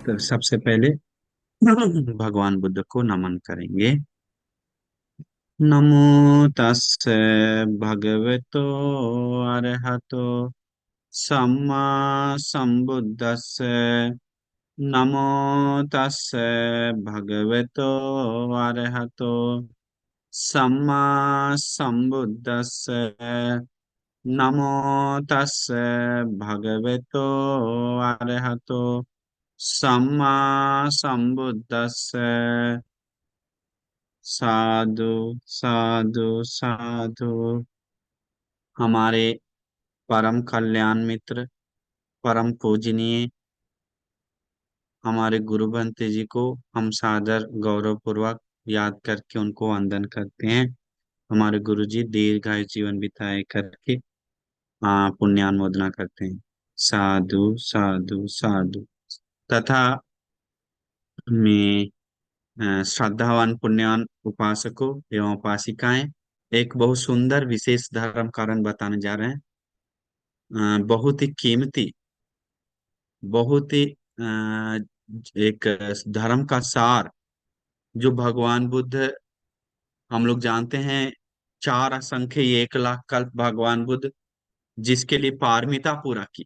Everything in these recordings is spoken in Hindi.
तो सबसे पहले भगवान बुद्ध को नमन करेंगे। नमो तस्से भगवतो अरहतो सम्मा संबुद्दस्से। नमो तस्से भगवतो अरहतो सम्मा संबुद्दस्से। नमो तस्से भगवतो अरहतो सम्मा संबुद्दस्से। साधु साधु साधु। हमारे परम कल्याण मित्र, परम पूजनीय हमारे गुरु बंते जी को हम सादर गौरव पूर्वक याद करके उनको वंदन करते हैं। हमारे गुरु जी दीर्घायु जीवन बिताए करके पुण्यानुमोदना करते हैं। साधु साधु साधु। तथा मैं श्रद्धावान पुण्यवान उपासकों एवं उपासिकाएं एक बहुत सुंदर विशेष धर्म कारण बताने जा रहे हैं। बहुत ही कीमती, बहुत ही एक धर्म का सार जो भगवान बुद्ध, हम लोग जानते हैं, चार असंख्य 1 लाख कल्प भगवान बुद्ध जिसके लिए पारमिता पूरा की,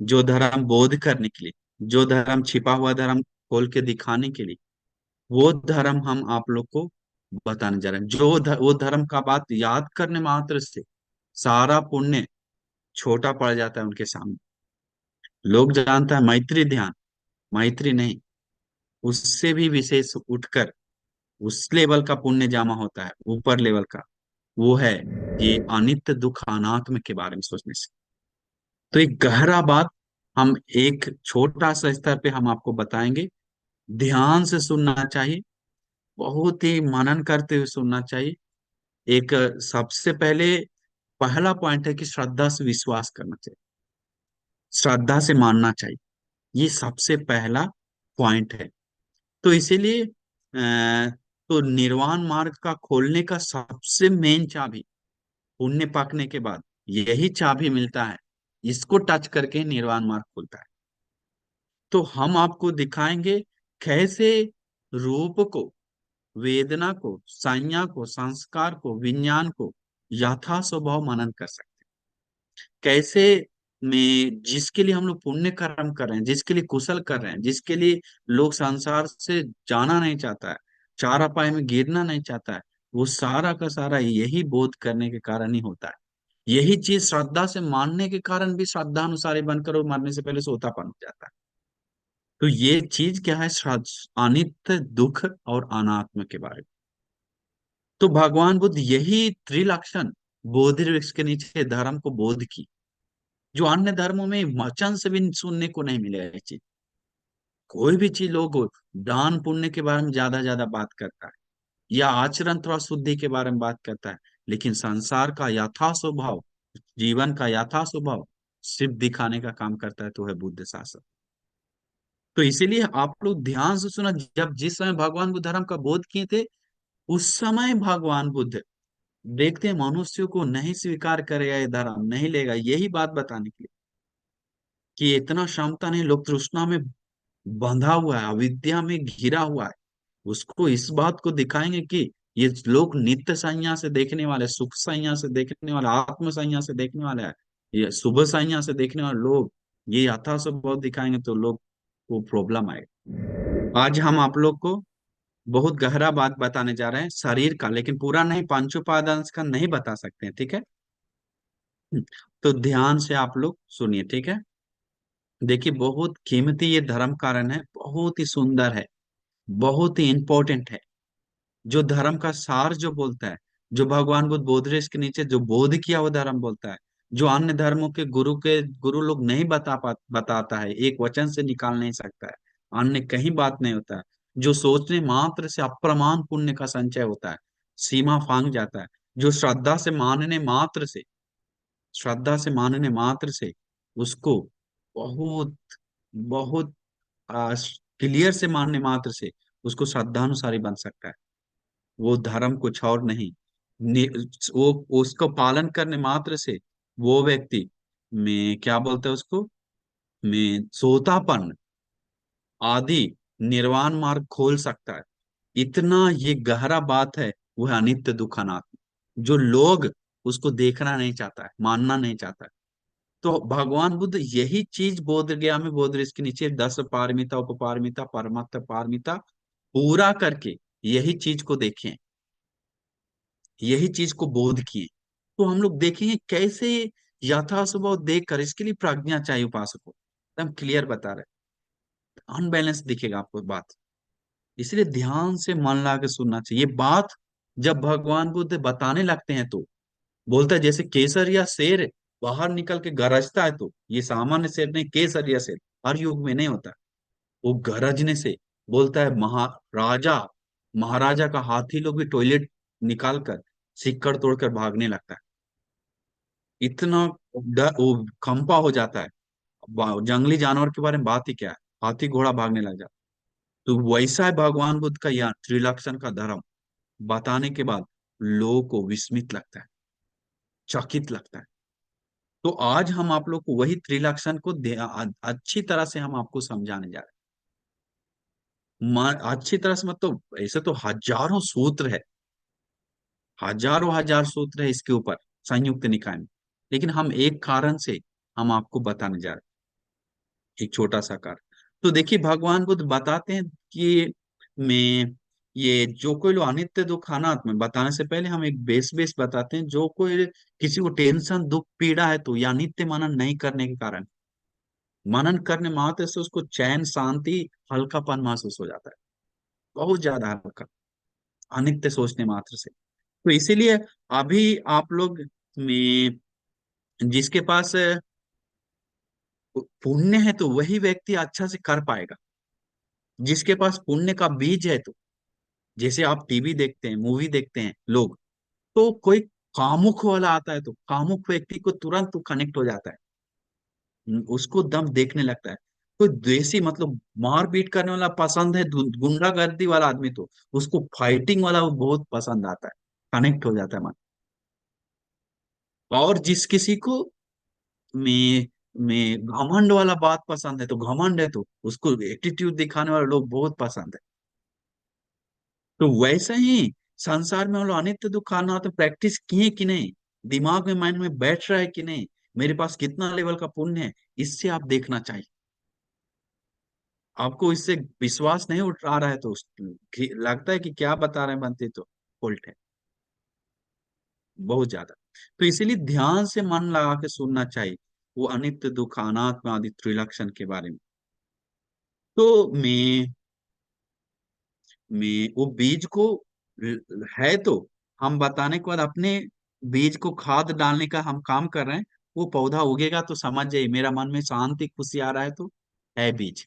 जो धर्म बोध करने के लिए, जो धर्म छिपा हुआ धर्म खोल के दिखाने के लिए, वो धर्म हम आप लोग को बताने जा रहे हैं। वो धर्म का बात याद करने मात्र से सारा पुण्य छोटा पड़ जाता है उनके सामने। लोग जानता है मैत्री ध्यान, मैत्री नहीं, उससे भी विशेष उठकर उस लेवल का पुण्य जमा होता है, ऊपर लेवल का। वो है ये अनित्य दुख अनात्म के बारे में सोचने से। तो एक गहरा बात हम एक छोटा सा स्तर पे हम आपको बताएंगे। ध्यान से सुनना चाहिए, बहुत ही मनन करते हुए सुनना चाहिए। एक सबसे पहले पहला पॉइंट है कि श्रद्धा से विश्वास करना चाहिए, श्रद्धा से मानना चाहिए। ये सबसे पहला पॉइंट है। तो इसीलिए तो निर्वाण मार्ग का खोलने का सबसे मेन चाबी, पुण्य पाकने के बाद यही चाबी मिलता है। इसको टच करके निर्वाण मार्ग खुलता है। तो हम आपको दिखाएंगे कैसे रूप को, वेदना को, संज्ञा को, संस्कार को, विज्ञान को यथा स्वभाव मनन कर सकते हैं। कैसे में जिसके लिए हम लोग पुण्य कर्म कर रहे हैं, जिसके लिए कुशल कर रहे हैं, जिसके लिए लोग संसार से जाना नहीं चाहता है, चार अपाय में गिरना नहीं चाहता है, वो सारा का सारा यही बोध करने के कारण ही होता है। यही चीज श्रद्धा से मानने के कारण भी श्रद्धा अनुसारी बनकर वो मरने से पहले सोतापन हो जाता है। तो ये चीज क्या है, अनित्य दुख और अनात्म के बारे में। तो भगवान बुद्ध यही त्रिलक्षण बोधि वृक्ष के नीचे धर्म को बोध की, जो अन्य धर्मों में वचन से भी सुनने को नहीं मिलेगा ये चीज। कोई भी चीज लोग दान पुण्य के बारे में ज्यादा बात करता है, या आचरण थोड़ा शुद्धि के बारे में बात करता है, लेकिन संसार का यथा स्वभाव, जीवन का यथा स्वभाव सिर्फ दिखाने का काम करता है, तो है बुद्ध शासन। तो इसीलिए आप लोग ध्यान से सुना, जब जिस समय भगवान बुद्ध धर्म का बोध किए थे, उस समय भगवान बुद्ध देखते हैं मनुष्य को नहीं स्वीकार करेगा, ये धर्म नहीं लेगा, यही बात बताने के लिए कि इतना क्षमता नहीं, लोग तृष्णा में बंधा हुआ है, अविद्या में घिरा हुआ है। उसको इस बात को दिखाएंगे कि ये लोग नित्य संज्ञा से देखने वाले, सुख संज्ञा से देखने वाले, आत्म संज्ञा से देखने वाले हैं, ये शुभ संज्ञा से देखने वाले लोग ये यथा स्वभाव दिखाएंगे तो लोग को प्रॉब्लम आएगा। आज हम आप लोग को बहुत गहरा बात बताने जा रहे हैं शरीर का, लेकिन पूरा नहीं, पांच उपादान का नहीं बता सकते हैं, ठीक है। तो ध्यान से आप लोग सुनिए, ठीक है। देखिए, बहुत कीमती ये धर्म कारण है, बहुत ही सुंदर है, बहुत ही इंपॉर्टेंट है। जो धर्म का सार जो बोलता है, जो भगवान बुद्ध बोधरेश के नीचे जो बोध किया वो धर्म बोलता है, जो अन्य धर्मों के गुरु लोग नहीं बताता है, एक वचन से निकाल नहीं सकता है, अन्य कहीं बात नहीं होता है। जो सोचने मात्र से अप्रमाण पुण्य का संचय होता है, सीमा फांग जाता है। जो श्रद्धा से मानने मात्र से उसको बहुत बहुत क्लियर से मानने मात्र से उसको श्रद्धानुसारी बन सकता है। वो धर्म कुछ और नहीं। नि- वो उसको पालन करने मात्र से वो व्यक्ति में क्या बोलते हैं उसको, में सोतापन, आदि निर्वाण मार्ग खोल सकता है। इतना ये गहरा बात है, वो है अनित्य दुख अनात्म, जो लोग उसको देखना नहीं चाहता है, मानना नहीं चाहता है। तो भगवान बुद्ध यही चीज बोध गया में, बोध ऋषि के नीचे 10 पारमिता, उपपारमिता, परमात्म पारमिता पूरा करके यही चीज को देखें, यही चीज को बोध किए। तो हम लोग देखेंगे कैसे यथा स्वभाव देख कर, इसके लिए प्रज्ञा चाहिए उपासक को, एकदम क्लियर बता रहे, अनबैलेंस दिखेगा आपको बात। इसलिए ध्यान से मन लगा के सुनना चाहिए बात। जब भगवान बुद्ध बताने लगते हैं तो बोलता है, जैसे केसर या शेर बाहर निकल के गरजता है, तो ये सामान्य शेर नहीं, केसर या शेर हर युग में नहीं होता, वो गरजने से बोलता है। महाराजा, महाराजा का हाथी लोग भी टॉयलेट निकाल कर सिक्कड़ तोड़कर भागने लगता है। इतना वो कंपा हो जाता है। जंगली जानवर के बारे में बात ही क्या है, हाथी घोड़ा भागने लग जाता है। तो वैसा है भगवान बुद्ध का यह त्रिलक्षण का धर्म बताने के बाद लोगों को विस्मित लगता है, चकित लगता है। तो आज हम आप लोग को वही त्रिलक्षण को अच्छी तरह से हम आपको समझाने जा रहे हैं। अच्छी तरह से मतलब ऐसे तो हजारों सूत्र है, हजारों हजार सूत्र है इसके ऊपर संयुक्त निकाय में, लेकिन हम एक कारण से हम आपको बताने जा रहे हैं, एक छोटा सा कारण। तो देखिए भगवान बुद्ध बताते हैं कि मैं ये जो कोई लोग अनित्य दुख अनात्म बताने से पहले हम एक बेस बेस बताते हैं। जो कोई किसी को टेंशन दुख पीड़ा है, तो या नित्य मनन नहीं करने के कारण, मनन करने मात्र से उसको चैन शांति हल्कापन महसूस हो जाता है, बहुत ज्यादा हल्का, अनित्य सोचने मात्र से। तो इसीलिए अभी आप लोग में जिसके पास पुण्य है तो वही व्यक्ति अच्छा से कर पाएगा। जिसके पास पुण्य का बीज है, तो जैसे आप टीवी देखते हैं, मूवी देखते हैं लोग, तो कोई कामुक वाला आता है तो कामुक व्यक्ति को तुरंत कनेक्ट हो जाता है, उसको दम देखने लगता है। कोई द्वेषी मतलब मारपीट करने वाला पसंद है, गुंडागर्दी वाला आदमी, तो उसको फाइटिंग वाला वो बहुत पसंद आता है, कनेक्ट हो जाता है मन। और जिस किसी को में में घमंड वाला बात पसंद है, तो घमंड है तो उसको एटीट्यूड दिखाने वाले लोग बहुत पसंद है। तो वैसे ही संसार में हम लोग अनित्य दुख अनात्म प्रैक्टिस किए कि नहीं, दिमाग में माइंड में बैठ रहा है कि नहीं, मेरे पास कितना लेवल का पुण्य है, इससे आप देखना चाहिए। आपको इससे विश्वास नहीं उठ आ रहा है, तो लगता है कि क्या बता रहे हैं बनते, तो उल्ट है बहुत ज्यादा। तो इसीलिए ध्यान से मन लगा के सुनना चाहिए वो अनित्य दुख अनात्म आदि त्रिलक्षण के बारे में। तो मैं वो बीज को है, तो हम बताने के बाद अपने बीज को खाद डालने का हम काम कर रहे हैं। वो पौधा उगेगा तो समझ जाइए मेरा मन में शांति खुशी आ रहा है, तो है बीज।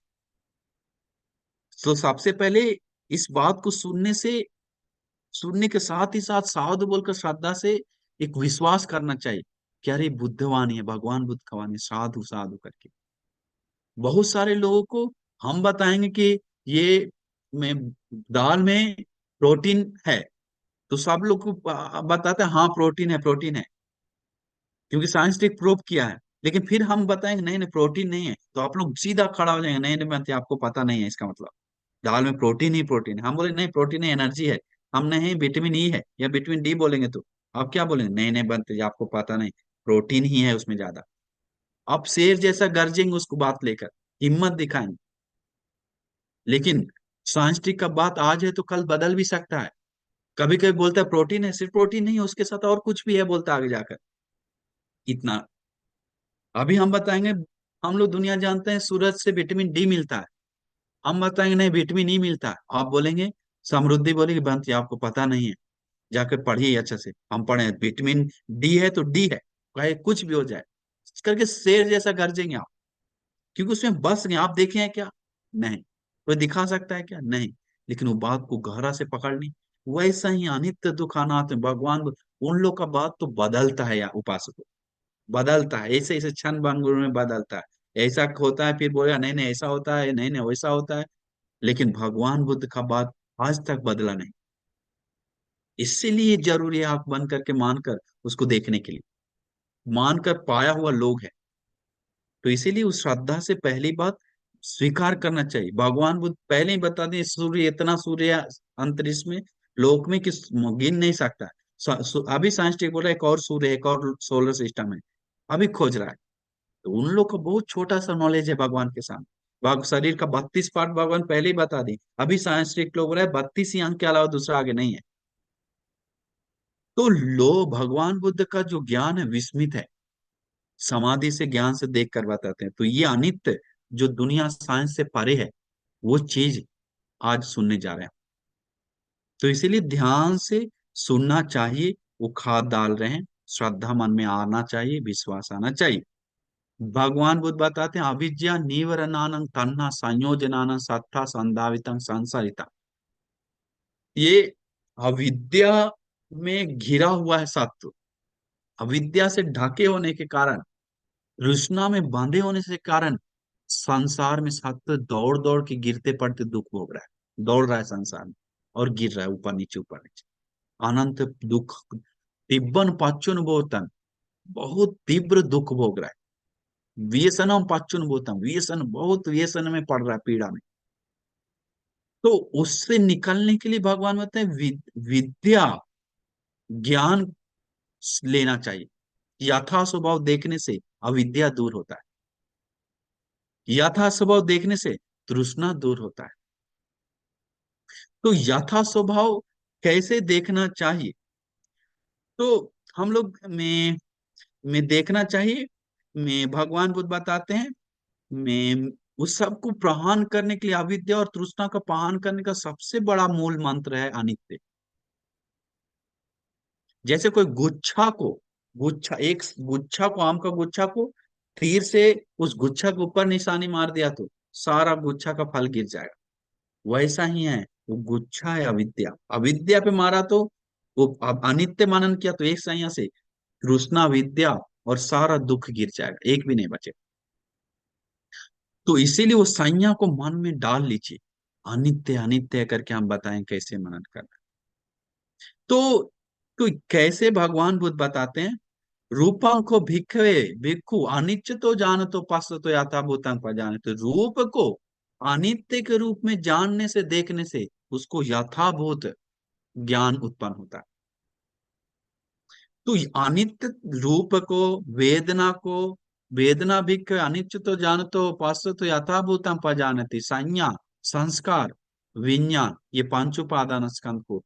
तो सबसे पहले इस बात को सुनने के साथ ही साथ साधु बोलकर श्रद्धा से एक विश्वास करना चाहिए कि अरे बुद्धवाणी है, भगवान बुद्ध का वाणी, साधु साधु करके। बहुत सारे लोगों को हम बताएंगे कि ये में दाल में प्रोटीन है, तो सब लोग को बताते हैं हाँ प्रोटीन है, प्रोटीन है, क्योंकि साइंस ने प्रूव किया है। लेकिन फिर हम बताएंगे नहीं नहीं प्रोटीन नहीं है, तो आप लोग सीधा खड़ा हो जाएंगे, नहीं नहीं बनते, आपको पता नहीं है इसका मतलब, दाल में प्रोटीन ही प्रोटीन है। हम बोले नहीं प्रोटीन है, एनर्जी है। हम नहीं विटामिन ई है या विटामिन डी बोलेंगे, तो आप क्या बोलेंगे, नहीं नहीं बनते, आपको पता नहीं, प्रोटीन ही है उसमें ज्यादा। आप शेर जैसा गरजेंगे उसको बात लेकर, हिम्मत दिखाएंगे। लेकिन साइंटिफिक का बात आज है तो कल बदल भी सकता है। कभी कभी बोलता है प्रोटीन है, सिर्फ प्रोटीन नहीं है, उसके साथ और कुछ भी है बोलता है आगे जाकर। इतना अभी हम बताएंगे, हम लोग दुनिया जानते हैं सूरज से विटामिन डी मिलता है, हम बताएंगे नहीं विटामिन ई मिलता है, आप बोलेंगे, समृद्धि बोलेगी बनती आपको पता नहीं है, जाकर पढ़िए अच्छे से। हम पढ़े विटामिन डी है तो डी है, चाहे कुछ भी हो जाए, इस करके शेर जैसा गरजेंगे आप, क्योंकि उसमें बस गए। आप देखे हैं क्या, नहीं। कोई दिखा सकता है क्या, नहीं। लेकिन वो बात को गहरा से पकड़नी। वैसा ही अनित्य दुख अनात्म भगवान उन लोग का बात तो बदलता है, या उपासक बदलता है, ऐसे ऐसे क्षण भंगुर में बदलता है। ऐसा होता है फिर बोलेगा नहीं नहीं ऐसा होता है, नहीं नहीं वैसा होता है। लेकिन भगवान बुद्ध का बात आज तक बदला नहीं। इसीलिए जरूरी है आंख बंद करके मानकर उसको देखने के लिए, मानकर पाया हुआ लोग है। तो इसीलिए उस श्रद्धा से पहली बात, स्वीकार करना चाहिए। भगवान बुद्ध पहले ही बता दें, सूर्य इतना, सूर्य अंतरिक्ष में, लोक में, किस गिन नहीं सकता। अभी साइंटिस्ट बोल रहा है एक और सूर्य है, एक और सोलर सिस्टम है, अभी खोज रहा है। तो उन लोग का बहुत छोटा सा नॉलेज है भगवान के सामने। शरीर का 32 पार्ट भगवान पहले ही बता दी, अभी साइंटिस्ट लोग बोल रहे हैं 32 ही अंक के अलावा दूसरा आगे नहीं है। तो लो, भगवान बुद्ध का जो ज्ञान है विस्मित है, समाधि से ज्ञान से देख कर बताते हैं। तो ये अनित्य जो दुनिया साइंस से परे है, वो चीज आज सुनने जा रहे हैं। तो इसीलिए ध्यान से सुनना चाहिए। वो खाद डाल रहे हैं, श्रद्धा मन में आना चाहिए, विश्वास आना चाहिए। भगवान बुद्ध बताते हैं अविद्या निवरणानं तन्ना संयोजनानं सत्ता संधावितं संसारिता। ये अविद्या में घिरा हुआ है सत्व। अविद्या से ढके होने के कारण, तृष्णा में बांधे होने से कारण संसार में सत्व दौड़ दौड़ के गिरते पड़ते दुख भोग रहा है, दौड़ रहा है संसार में और गिर रहा है ऊपर नीचे ऊपर नीचे। अनंत दुख, तिब्बन पाचुन बोतन, बहुत तीव्र दुख भोग रहा है। व्यसनम पाचुन बोतम, व्यसन, बहुत व्यसन में पड़ रहा है, पीड़ा में। तो उससे निकलने के लिए भगवान बताते हैं विद्या, ज्ञान लेना चाहिए। यथा स्वभाव देखने से अविद्या दूर होता है, यथा स्वभाव देखने से तृष्णा दूर होता है। तो यथा स्वभाव कैसे देखना चाहिए? तो हम लोग में देखना चाहिए, में भगवान बुद्ध बताते हैं, में उस सबको प्रहान करने के लिए, अविद्या और तृष्णा का प्रहान करने का सबसे बड़ा मूल मंत्र है अनित्य। जैसे कोई गुच्छा को, गुच्छा, एक गुच्छा को, आम का गुच्छा को तीर से उस गुच्छा के ऊपर निशानी मार दिया तो सारा गुच्छा का फल गिर जाएगा। वैसा ही है, वो गुच्छा है अविद्या, अविद्या पे मारा तो वो अब अनित्य मनन किया तो एक संज्ञा से तृष्णा, विद्या और सारा दुख गिर जाएगा, एक भी नहीं बचे। तो इसीलिए वो संज्ञा को मन में डाल लीजिए, अनित्य अनित्य करके हम बताएं कैसे मनन करना। तो तो कैसे भगवान बुद्ध बताते हैं, रूपं को भिक्खवे भिक्खु अनिच्च तो जान तो पश्च तो याथा भूतं पर जाने। तो रूप को अनित्य के रूप में जानने से, देखने से उसको यथाभूत ज्ञान उत्पन्न होता है। तो अनित्य रूप को, वेदना को, वेदना भिक्ख अनिच्च तो जानतो पश्च तो यथाभूतं पर जानती, संज्ञा, संस्कार, विज्ञान, ये पांच उपादान स्कंध को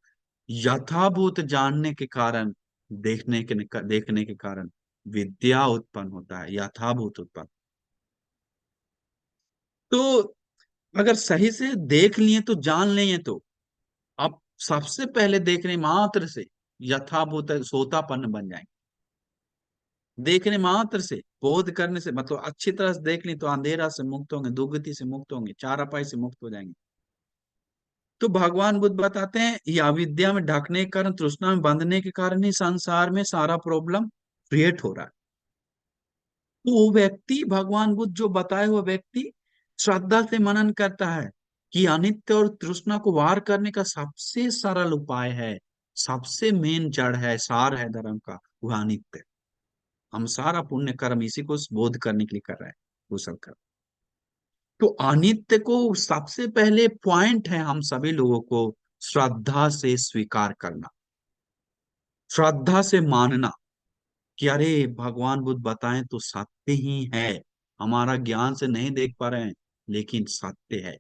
यथाभूत जानने के कारण, देखने के कारण विद्या उत्पन्न होता है, यथाभूत उत्पन्न। तो अगर सही से देख लिए तो, जान लिए तो आप सबसे पहले देखने मात्र से यथाभूत सोतापन्न बन जाएंगे। देखने मात्र से, बोध करने से, मतलब अच्छी तरह से देख ली तो अंधेरा से मुक्त होंगे, दुर्गति से मुक्त होंगे, चार अपाय से मुक्त हो जाएंगे। तो भगवान बुद्ध बताते हैं ये अविद्या में ढकने के कारण, तृष्णा में बंधने के कारण ही संसार में सारा प्रॉब्लम क्रिएट हो रहा है। तो वो व्यक्ति, भगवान बुद्ध जो बताए हुए व्यक्ति श्रद्धा से मनन करता है कि अनित्य और तृष्णा को वार करने का सबसे सरल उपाय है, सबसे मेन जड़ है, सार है धर्म का, वह अनित्य। हम सारा पुण्य कर्म इसी को बोध करने के लिए कर रहे हैं, कुशल कर्म। तो अनित्य को सबसे पहले पॉइंट है हम सभी लोगों को श्रद्धा से स्वीकार करना, श्रद्धा से मानना कि अरे भगवान बुद्ध बताएं तो सत्य ही है, हमारा ज्ञान से नहीं देख पा रहे हैं लेकिन सत्य है।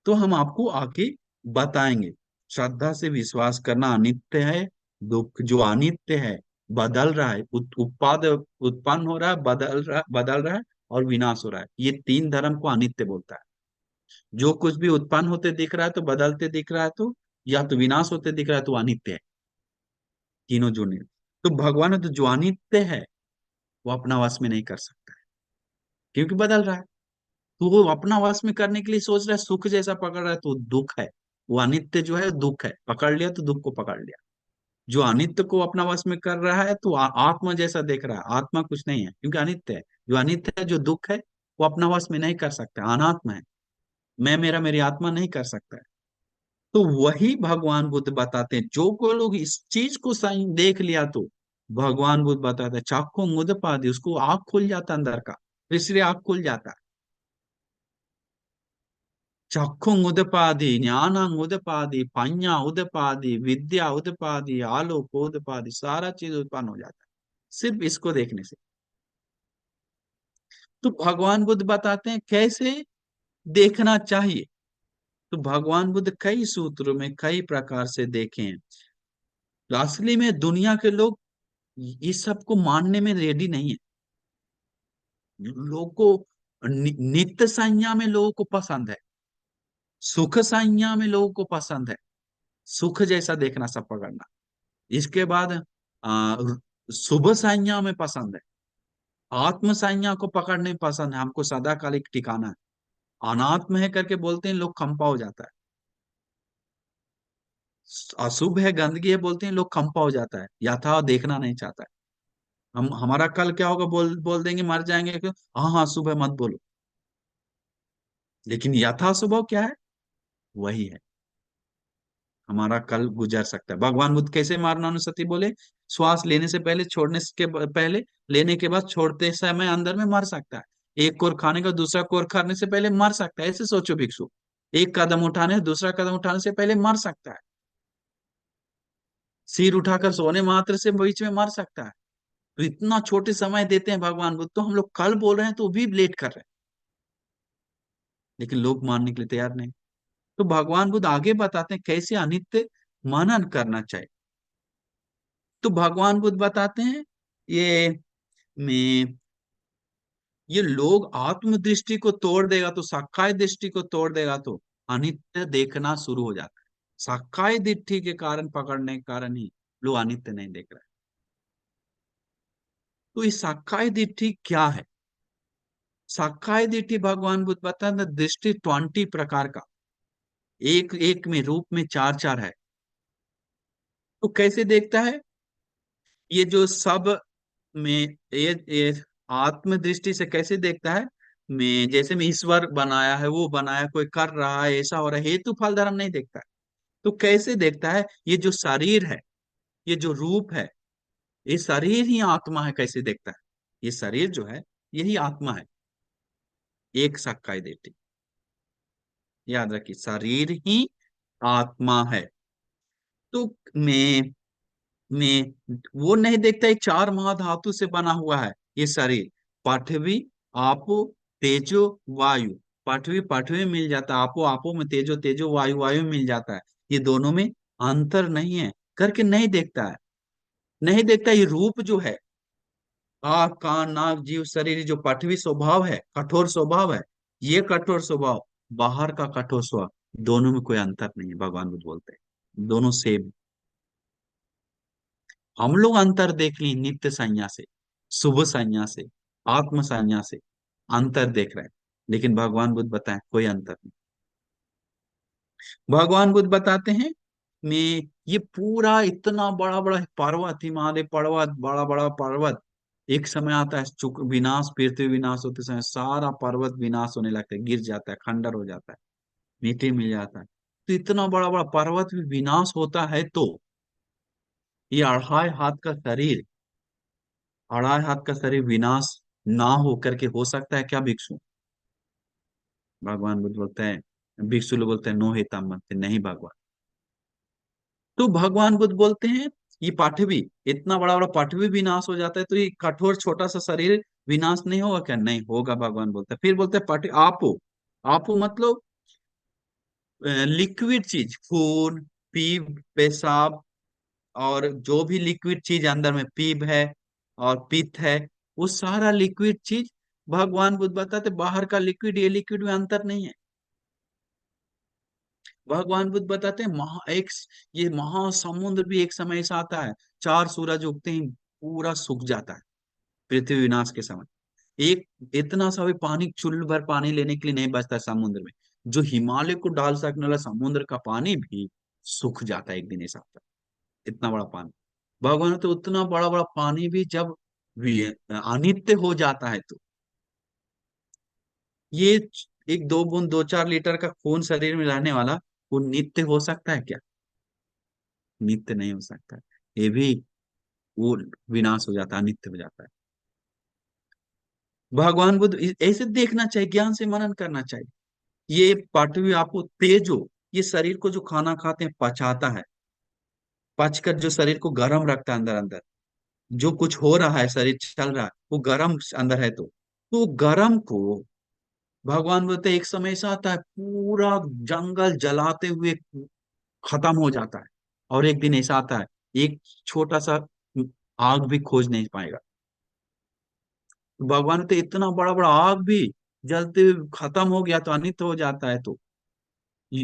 तो हम आपको आके बताएंगे, श्रद्धा से विश्वास करना अनित्य है। दुख जो अनित्य है, बदल रहा है, उत्पाद उत्पन्न हो रहा है, बदल रहा है और विनाश हो रहा है, ये तीन धर्म को अनित्य बोलता है। जो कुछ भी उत्पन्न होते दिख रहा है तो, बदलते दिख रहा है तो, या तो विनाश होते दिख रहा है तो अनित्य है, तीनों जो नहीं। तो भगवान तो जो अनित्य है वो अपना वश में नहीं कर सकता है, क्योंकि बदल रहा है। तो वो अपना वश में करने के लिए सोच रहा है, सुख जैसा पकड़ रहा है तो दुख है। वो अनित्य जो है दुख है, पकड़ लिया तो दुख को पकड़ लिया। जो अनित्य को अपना वश में कर रहा है तो आत्मा जैसा देख रहा है, आत्मा कुछ नहीं है क्योंकि अनित्य है। जो अनित्य है, जो दुख है, वो अपना वश में नहीं कर सकता, अनात्मा है। मैं, मेरा, मेरी आत्मा नहीं कर सकता है। तो वही भगवान बुद्ध बताते हैं, जो कोई लोग इस चीज को सही देख लिया तो भगवान बुद्ध बताते हैं चाखो मुद पादी, उसको आंख खुल जाता अंदर का, इसलिए आंख खुल जाता है। चक्षुंग उदपादि, ज्ञानंग उदपादि, पඤ्ඤा उदपादि, विद्या उदपादि, आलोक उदपादि, सारा चीज उत्पन्न हो जाता है सिर्फ इसको देखने से। तो भगवान बुद्ध बताते हैं कैसे देखना चाहिए। तो भगवान बुद्ध कई सूत्रों में कई प्रकार से देखे हैं। तो असली में दुनिया के लोग इस सब को मानने में रेडी नहीं है। लोगों को नित्य संज्ञा में लोगों को पसंद है, सुख संज्ञा में लोगों को पसंद है, सुख जैसा देखना सब पकड़ना। इसके बाद शुभ संज्ञा में पसंद है, आत्म संज्ञा को पकड़ने में पसंद है, हमको सदाकालिक ठिकाना है। अनात्म है करके बोलते हैं लोग, कंपा हो जाता है। अशुभ है, गंदगी है बोलते हैं लोग, कंपा हो जाता है, यथावत देखना नहीं चाहता है। हम हमारा कल क्या होगा बोल बोल देंगे, मर जाएंगे कि हाँ हाँ शुभ है मत बोलो। लेकिन यथा स्वभाव क्या है, वही है। हमारा कल गुजर सकता है। भगवान बुद्ध कैसे मारना अनुसति बोले, श्वास लेने से पहले, छोड़ने के पहले, लेने के बाद, छोड़ते समय अंदर में मर सकता है। एक कोर खाने का दूसरा कोर खाने से पहले मर सकता है, ऐसे सोचो भिक्षु। एक कदम उठाने दूसरा कदम उठाने से पहले मर सकता है। सिर उठाकर सोने मात्र से बीच में मर सकता है। तो इतना छोटे समय देते हैं भगवान बुद्ध, तो हम लोग कल बोल रहे हैं तो भी लेट कर रहे हैं, लेकिन लोग मानने के लिए तैयार नहीं। तो भगवान बुद्ध आगे बताते हैं कैसे अनित्य मनन करना चाहिए। तो भगवान बुद्ध बताते हैं ये में ये लोग आत्म दृष्टि को तोड़ देगा तो साक्काय दृष्टि को तोड़ देगा तो अनित्य देखना शुरू हो जाता है। साक्काय दृष्टि के कारण, पकड़ने के कारण ही लोग अनित्य नहीं देख रहे। तो ये साक्काय दृष्टि क्या है? साक्काय दृष्टि भगवान बुद्ध बताते हैं दृष्टि 20 प्रकार का, एक एक में रूप में चार चार है। तो कैसे देखता है? ये जो सब में ये आत्म दृष्टि से कैसे देखता है? मैं जैसे मैं ईश्वर बनाया है, वो बनाया, कोई कर रहा है, ऐसा हो रहा है, हेतु फल धर्म नहीं देखता है। तो कैसे देखता है? ये जो शरीर है, ये जो रूप है, ये शरीर ही आत्मा है, कैसे देखता है? ये शरीर जो है यही आत्मा है। एक सक्काय दृष्टि, याद रखिए, शरीर ही आत्मा है। तो मैं वो नहीं देखता, एक चार महाधातु से बना हुआ है ये शरीर। पृथ्वी, आपो, तेजो, वायु। पृथ्वी पृथ्वी में मिल जाता है, आपो आपो में, तेजो तेजो, वायु वायु में मिल जाता है। ये दोनों में अंतर नहीं है करके नहीं देखता है। नहीं देखता ये रूप जो है, आँख कान नाक जीव शरीर, जो पृथ्वी स्वभाव है, कठोर स्वभाव है, ये कठोर स्वभाव, बाहर का कठोर स्वभाव, दोनों में कोई अंतर नहीं है। भगवान बुद्ध बोलते हैं दोनों सेम। हम लोग अंतर देख ली नित्य संज्ञा से, शुभ संज्ञा से, आत्म संज्ञा से अंतर देख रहे हैं, लेकिन भगवान बुद्ध बताए कोई अंतर नहीं। भगवान बुद्ध बताते हैं मैं ये पूरा इतना बड़ा बड़ा पर्वत, हिमालय पर्वत, बड़ा बड़ा पर्वत, एक समय आता है चुक विनाश, पृथ्वी विनाश होते समय सारा पर्वत विनाश होने लगता है, गिर जाता है, खंडर हो जाता है, मिट्टी मिल जाता है। तो इतना बड़ा बड़ा पर्वत भी विनाश होता है, तो ये 2.5 हाथ का शरीर, 2.5 हाथ का शरीर विनाश ना हो करके हो सकता है क्या भिक्षु? भगवान बुद्ध बोलते हैं, भिक्षु लोग बोलते हैं नो हेता मत, नहीं भगवान। तो भगवान बुद्ध बोलते हैं ये पृथ्वी, इतना बड़ा बड़ा पृथ्वी विनाश हो जाता है, तो ये कठोर छोटा सा शरीर विनाश नहीं होगा क्या? नहीं होगा, भगवान बोलते हैं। फिर बोलते हैं पृथ्वी आपो, आपो मतलब लिक्विड चीज, खून, पीप, पेशाब, और जो भी लिक्विड चीज अंदर में, पीप है और पित्त है, वो सारा लिक्विड चीज, भगवान बुद्ध बताते बाहर का लिक्विड, ये लिक्विड में अंतर नहीं है। भगवान बुद्ध बताते हैं ये महासमुद्र भी एक समय ऐसा आता है, चार सूरज उगते ही पूरा सूख जाता है पृथ्वी विनाश के समय। एक इतना सा भी पानी, चुल्लू भर पानी लेने के लिए नहीं बचता है समुद्र में। जो हिमालय को डाल सकने वाला समुद्र का पानी भी सूख जाता है एक दिन, ऐसा होता है, इतना बड़ा पानी। भगवान तो उतना बड़ा बड़ा पानी भी जब अनित्य हो जाता है, तो ये एक दो बूंद 2-4 लीटर का खून शरीर में रहने वाला, वो नित्य हो सकता है क्या? नित्य नहीं हो सकता है। ये भी वो विनाश हो जाता है, अनित्य हो जाता है। भगवान बुद्ध ऐसे देखना चाहिए, ज्ञान से मनन करना चाहिए। ये पटवी आपको तेज हो, ये शरीर को जो खाना खाते हैं पचाता है, पचकर जो शरीर को गर्म रखता है अंदर अंदर। जो कुछ हो रहा है, शरीर चल रहा है, वो गर्म अंदर है तो गर्म को भगवान बोलते हैं, एक समय ऐसा आता है पूरा जंगल जलाते हुए खत्म हो जाता है, और एक दिन ऐसा आता है एक छोटा सा आग भी खोज नहीं पाएगा। तो भगवान तो इतना बड़ा बड़ा आग भी जलते हुए खत्म हो गया तो अनित हो जाता है, तो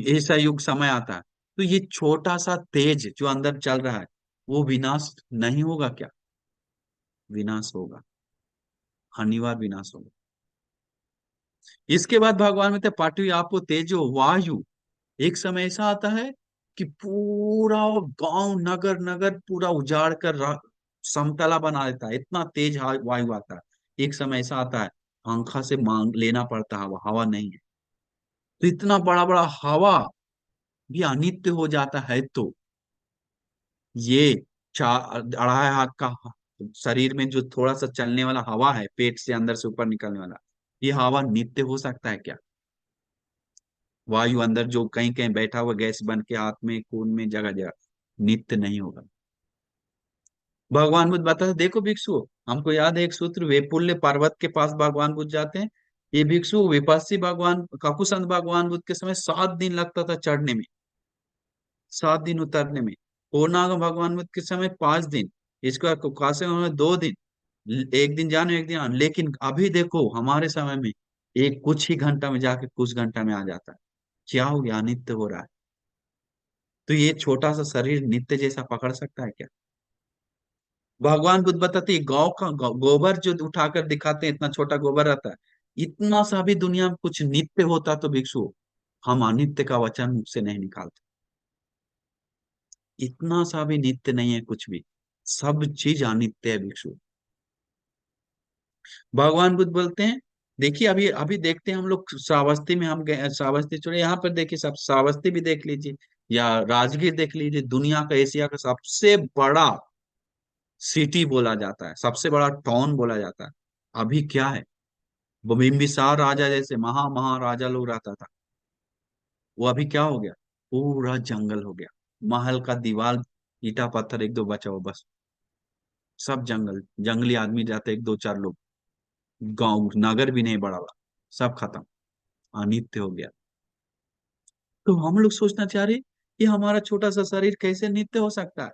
ऐसा युग समय आता है। तो ये छोटा सा तेज जो अंदर चल रहा है, वो विनाश नहीं होगा क्या? विनाश होगा, अनिवार्य विनाश होगा। इसके बाद भगवान में पाठवी आपो तेजो वायु। एक समय ऐसा आता है कि पूरा गांव नगर नगर पूरा उजाड़ कर समतला बना देता है, इतना तेज वायु आता है। एक समय ऐसा आता है पंखा से मांग लेना पड़ता है, हवा हवा नहीं है। तो इतना बड़ा बड़ा हवा भी अनित्य हो जाता है। तो ये 4 2.5 हाथ का शरीर में जो थोड़ा सा चलने वाला हवा है, पेट से अंदर से ऊपर निकलने वाला, ये हवा नित्य हो सकता है क्या? वायु अंदर जो कहीं कहीं बैठा हुआ गैस बन के हाथ में खून में जगह जगह, नित्य नहीं होगा। भगवान बुद्ध बताते, देखो भिक्षु, हमको याद है एक सूत्र, वेपुल्य पर्वत के पास भगवान बुद्ध जाते हैं। ये भिक्षु विपस्सी भगवान काकुसंत भगवान बुद्ध के समय 7 दिन लगता था चढ़ने में, 7 दिन उतरने में। पूर्णांग भगवान बुद्ध के समय 5 दिन, इसका कासे में 2 दिन, एक दिन जाने एक दिन आने। लेकिन अभी देखो हमारे समय में एक कुछ ही घंटा में जाके कुछ घंटा में आ जाता है। क्या हो गया? अनित्य हो रहा है। तो ये छोटा सा शरीर नित्य जैसा पकड़ सकता है क्या? भगवान बुद्ध बताते हैं, गौ का गोबर जो उठाकर दिखाते हैं, इतना छोटा गोबर रहता है। इतना सा भी दुनिया में कुछ नित्य होता तो भिक्षु, हम अनित्य का वचन मुख से नहीं निकालते। इतना सा भी नित्य नहीं है कुछ भी, सब चीज अनित्य है भिक्षु। भगवान बुद्ध बोलते हैं, देखिए अभी अभी देखते हैं हम लोग श्रावस्ती में, हम गए श्रावस्ती छोड़े, यहाँ पर देखिए सब श्रावस्ती भी देख लीजिए या राजगीर देख लीजिए, दुनिया का एशिया का सबसे बड़ा सिटी बोला जाता है, सबसे बड़ा टाउन बोला जाता है। अभी क्या है? वो बिम्बिसार राजा जैसे महाराजा लोग रहता था, वो अभी क्या हो गया? पूरा जंगल हो गया। महल का दीवार ईटा पत्थर एक दो बचा हो बस, सब जंगल, जंगली आदमी जाते एक दो चार लोग, गांव नगर भी नहीं बड़ा बड़ा, सब खत्म, अनित्य हो गया। तो हम लोग सोचना चाह रहे कि हमारा छोटा सा शरीर कैसे नित्य हो सकता है?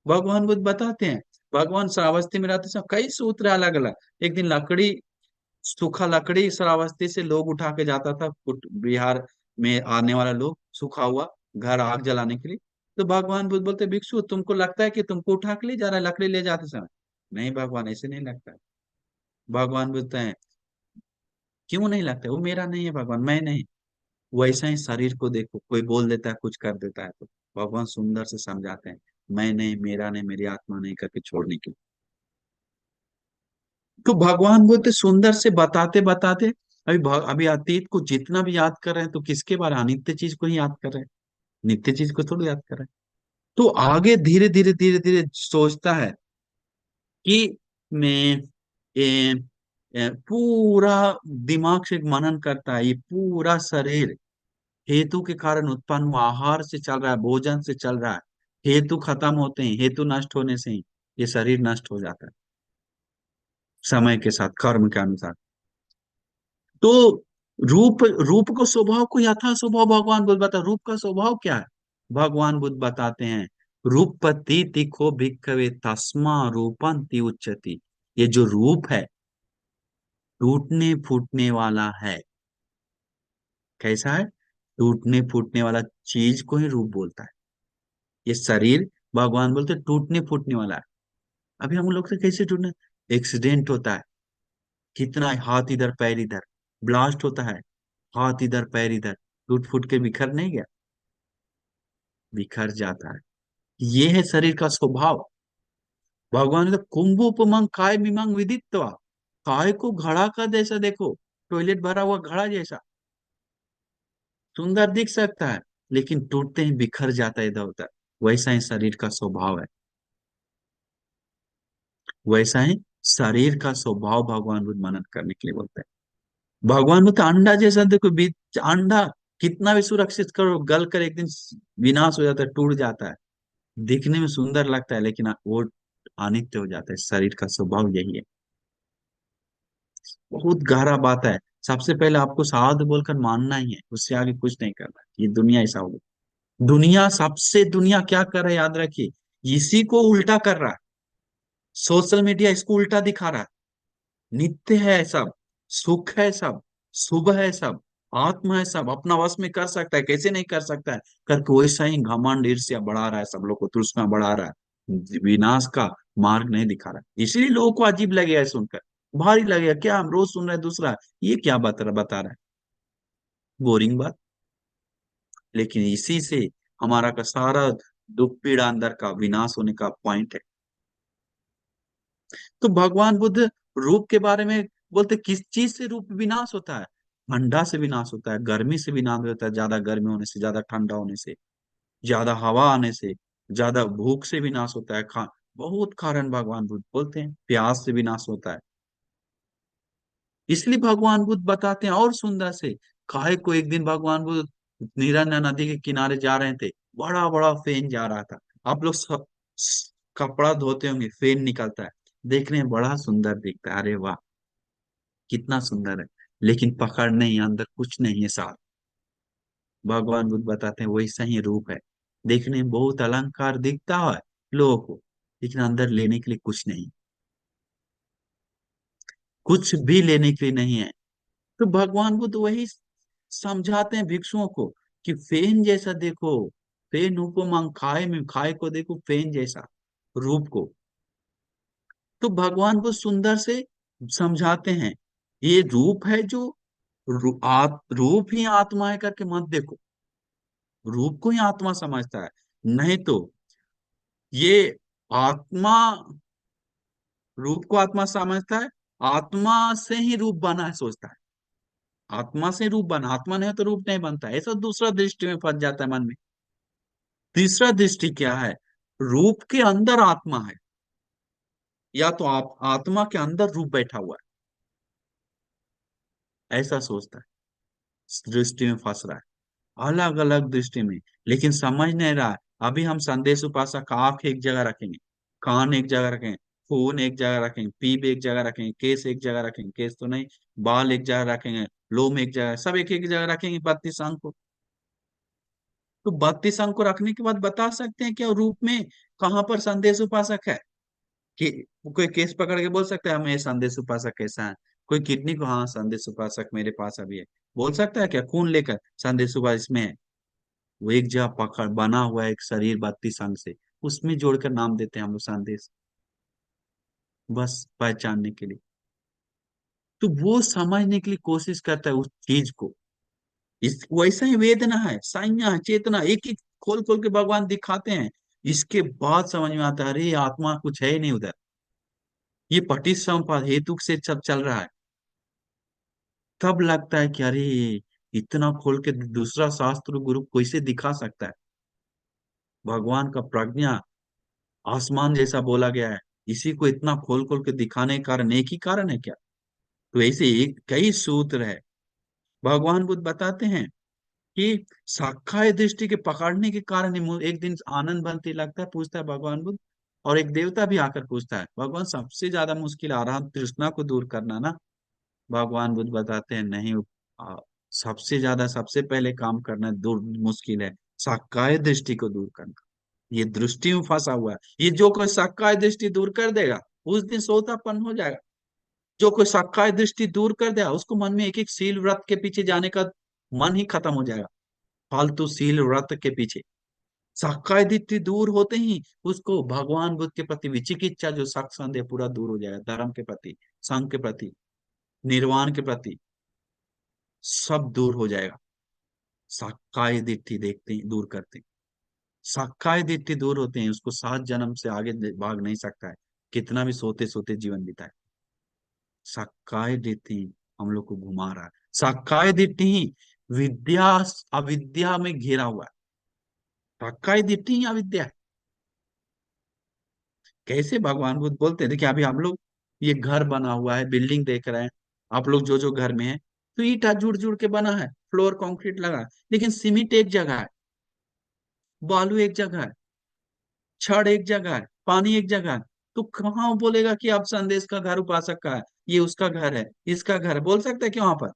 भगवान बुद्ध बताते हैं, भगवान श्रावस्ती में रहते समय कई सूत्र अलग अलग। एक दिन लकड़ी, सूखा लकड़ी श्रावस्ती से लोग उठा के जाता था बिहार में आने वाला लोग, सूखा हुआ घर आग जलाने के लिए। तो भगवान बुद्ध बोलते, भिक्षु तुमको लगता है कि तुमको उठा के ले जा रहा है लकड़ी ले जाते समय? नहीं भगवान, ऐसे नहीं लगता है। भगवान बोलते हैं, क्यों नहीं लगता है? वो मेरा नहीं है भगवान, मैं नहीं। वैसा ही शरीर को देखो, कोई बोल देता है कुछ कर देता है तो भगवान सुंदर से समझाते हैं, मैं नहीं, मेरा नहीं, मेरी आत्मा नहीं करके छोड़ने की। तो भगवान बोलते सुंदर से बताते बताते, अभी अतीत को जितना भी याद कर रहे हैं तो किसके बारे? अनित्य चीज को ही याद कर रहे हैं, नित्य चीज को थोड़ी याद कर रहे हैं। तो आगे धीरे धीरे धीरे धीरे सोचता है कि मैं पूरा दिमाग से मनन करता है, ये पूरा शरीर हेतु के कारण उत्पन्न हुआ, आहार से चल रहा है, भोजन से चल रहा है। हेतु खत्म होते हैं, हेतु नष्ट होने से ही ये शरीर नष्ट हो जाता है, समय के साथ कर्म के अनुसार। तो रूप, रूप को स्वभाव को यथा स्वभाव भगवान बुद्ध बता, रूप का स्वभाव क्या है? भगवान बुद्ध बताते हैं, रूपति तिखो भिक्खवे तस्मा रूपंति उच्चति। ये जो रूप है टूटने फूटने वाला है। कैसा है? टूटने फूटने वाला चीज को ही रूप बोलता है। ये शरीर भगवान बोलते टूटने फूटने वाला है। अभी हम लोग से कैसे टूटने, एक्सीडेंट होता है, कितना हाथ इधर पैर इधर, ब्लास्ट होता है, हाथ इधर पैर इधर, टूट फूट के बिखर नहीं गया, बिखर जाता है। ये है शरीर का स्वभाव। भगवान ने तो कुंभोपमंग काय मिमंग विदित्वा, काय को घड़ा का जैसा देखो, टॉयलेट भरा हुआ घड़ा जैसा सुंदर दिख सकता है, लेकिन टूटते ही बिखर जाता है इधर उधर। वैसा ही शरीर का स्वभाव है, वैसा ही शरीर का स्वभाव भगवान बुद्ध मनन करने के लिए बोलते हैं। भगवान में तो अंडा जैसा देखो, बीच अंडा कितना भी सुरक्षित करो, गल कर एक दिन विनाश हो जाता है, टूट जाता है। दिखने में सुंदर लगता है लेकिन वो अनित्य हो जाता है। शरीर का स्वभाव यही है। बहुत गहरा बात है। सबसे पहले आपको साध बोलकर मानना ही है, उससे आगे कुछ नहीं करना है। ये दुनिया ऐसा होगी। दुनिया क्या कर रहा है, याद रखिए, इसी को उल्टा कर रहा है। सोशल मीडिया इसको उल्टा दिखा रहा है। नित्य है सब, सुख है सब, शुभ है सब, आत्मा है सब, अपना वश में कर सकता है, कैसे नहीं कर सकता है, करके वैसा ही घमंड ईर्ष्या बढ़ा रहा है, सब लोग को तृष्णा बढ़ा रहा है, विनाश का मार्ग नहीं दिखा रहा है। इसलिए लोगों को अजीब लगेगा ये सुनकर, भारी लगेगा, क्या हम रोज सुन रहे हैं दूसरा, ये क्या बता रहा है, बोरिंग बात। लेकिन इसी से हमारा का सारा दुख पीड़ा अंदर का विनाश होने का पॉइंट है। तो भगवान बुद्ध रूप के बारे में बोलते, किस चीज से रूप विनाश होता है? ठंडा से विनाश होता है, गर्मी से विनाश होता है, ज्यादा गर्मी होने से, ज्यादा ठंडा होने से, ज्यादा हवा आने से, ज्यादा भूख से विनाश होता है। बहुत कारण भगवान बुद्ध बोलते हैं, प्यास से विनाश होता है। इसलिए भगवान बुद्ध बताते हैं और सुंदर से, काहे को एक दिन भगवान बुद्ध नीरन्या नदी के किनारे जा रहे थे, बड़ा बड़ा फेन जा रहा था। आप लोग कपड़ा धोते होंगे, फेन निकलता है, देखने में बड़ा सुंदर दिखता है, अरे वाह कितना सुंदर है, लेकिन पकड़ नहीं, अंदर कुछ नहीं है साथ। भगवान बुद्ध बताते हैं वैसा ही रूप है, देखने में बहुत अलंकार दिखता है लोगों को, लेकिन अंदर लेने के लिए कुछ नहीं, कुछ भी लेने के लिए नहीं है। तो भगवान बुद्ध वही समझाते हैं भिक्षुओं को कि फेन जैसा देखो, फेन उपमांग, खाए में खाए को देखो फेन जैसा रूप को। तो भगवान बुद्ध सुंदर से समझाते हैं, ये रूप है जो रूप ही आत्मा है करके मत देखो, रूप को ही आत्मा समझता है, नहीं तो ये आत्मा, रूप को आत्मा समझता है, आत्मा से ही रूप बना है सोचता है, आत्मा से रूप बना, आत्मा नहीं तो रूप नहीं बनता, ऐसा दूसरा दृष्टि में फंस जाता है मन में। तीसरा दृष्टि क्या है, रूप के अंदर आत्मा है, या तो आप आत्मा के अंदर रूप बैठा हुआ है, ऐसा सोचता है, इस दृष्टि में फंस रहा है, अलग अलग दृष्टि में, लेकिन समझ नहीं रहा है। अभी हम संदेश उपासक आंख एक जगह रखेंगे, कान एक जगह रखेंगे, खून एक जगह रखेंगे, पीप एक जगह रखेंगे, केस एक जगह रखेंगे, केस तो नहीं, बाल एक जगह रखेंगे, लोम एक जगह, सब एक एक जगह रखेंगे 32 अंग को। तो 32 अंग को रखने के बाद बता सकते हैं क्या रूप में कहाँ पर संदेश उपासक है? कि कोई केस पकड़ के बोल सकता है हमें संदेश उपासक कैसा है? कोई किडनी को, हाँ संदेश उपासक मेरे पास अभी है, बोल सकता है क्या? खून लेकर संदेश उपासक इसमें है, वो एक जगह पकड़ बना हुआ है एक शरीर 32 अंग से, उसमें जोड़कर नाम देते हैं हम लोग संदेश, बस पहचानने के लिए। तो वो समझने के लिए कोशिश करता है उस चीज को। इस वैसा ही वेदना है, संज्ञा है, चेतना, एक एक खोल खोल के भगवान दिखाते हैं। इसके बाद समझ में आता है, अरे आत्मा कुछ है ही नहीं उधर, ये पटिसमुप्पाद हेतु से सब चल रहा है। तब लगता है कि अरे इतना खोल के दूसरा शास्त्र गुरु कैसे दिखा सकता है? भगवान का प्रज्ञा आसमान जैसा बोला गया है, इसी को इतना खोल खोल के दिखाने का कारण एक ही कारण है क्या? तो ऐसे एक कई सूत्र है। भगवान बुद्ध बताते हैं कि साक्षात दृष्टि के पकड़ने के कारण ही एक दिन आनंद बनते लगता है, पूछता है भगवान बुद्ध, और एक देवता भी आकर पूछता है, भगवान सबसे ज्यादा मुश्किल आ रहा तृष्णा को दूर करना ना? भगवान बुद्ध बताते हैं नहीं, आ, सबसे ज्यादा सबसे पहले काम करना दूर मुश्किल है, साक्षात दृष्टि को दूर करना। ये दृष्टि में फंसा हुआ है, ये जो कोई साक्षात दृष्टि दूर कर देगा उस दिन सोतापन हो जाएगा। जो कोई साक्षात दृष्टि दूर कर देगा उसको मन में एक एक सील व्रत के पीछे जाने का मन ही खत्म हो जाएगा, फालतू सील व्रत के पीछे। साक्षात दृष्टि दूर होते ही उसको भगवान बुद्ध के प्रति विचिकित्सा, जो शक संदेह पूरा दूर हो जाएगा, धर्म के प्रति, संघ के प्रति, निर्वाण के प्रति, सब दूर हो जाएगा। साक्षात दृष्टि देखते ही दूर करते हैं, साक्षात दृष्टि दूर होते हैं, उसको 7 जन्म से आगे भाग नहीं सकता है, कितना भी सोते सोते जीवन बिताए। साक्षात दृष्टि हम लोग को घुमा रहा है, साक्षात दृष्टि ही विद्या अविद्या में घिरा हुआ है, साक्षात दृष्टि ही अविद्या है। कैसे भगवान बुद्ध बोलते हैं, देखिए अभी हम लोग ये घर बना हुआ है, बिल्डिंग देख रहे हैं, आप लोग जो जो घर में है, तो ईटा जुड़ जुड़ के बना है, फ्लोर कंक्रीट लगा है, लेकिन सीमेंट एक जगह है, बालू एक जगह है, छड़ एक जगह है, पानी एक जगह है। तो कहाँ वो बोलेगा कि अब संदेश का घर उपासक का है, ये उसका घर है, इसका घर है? बोल सकते हैं क्या वहां पर?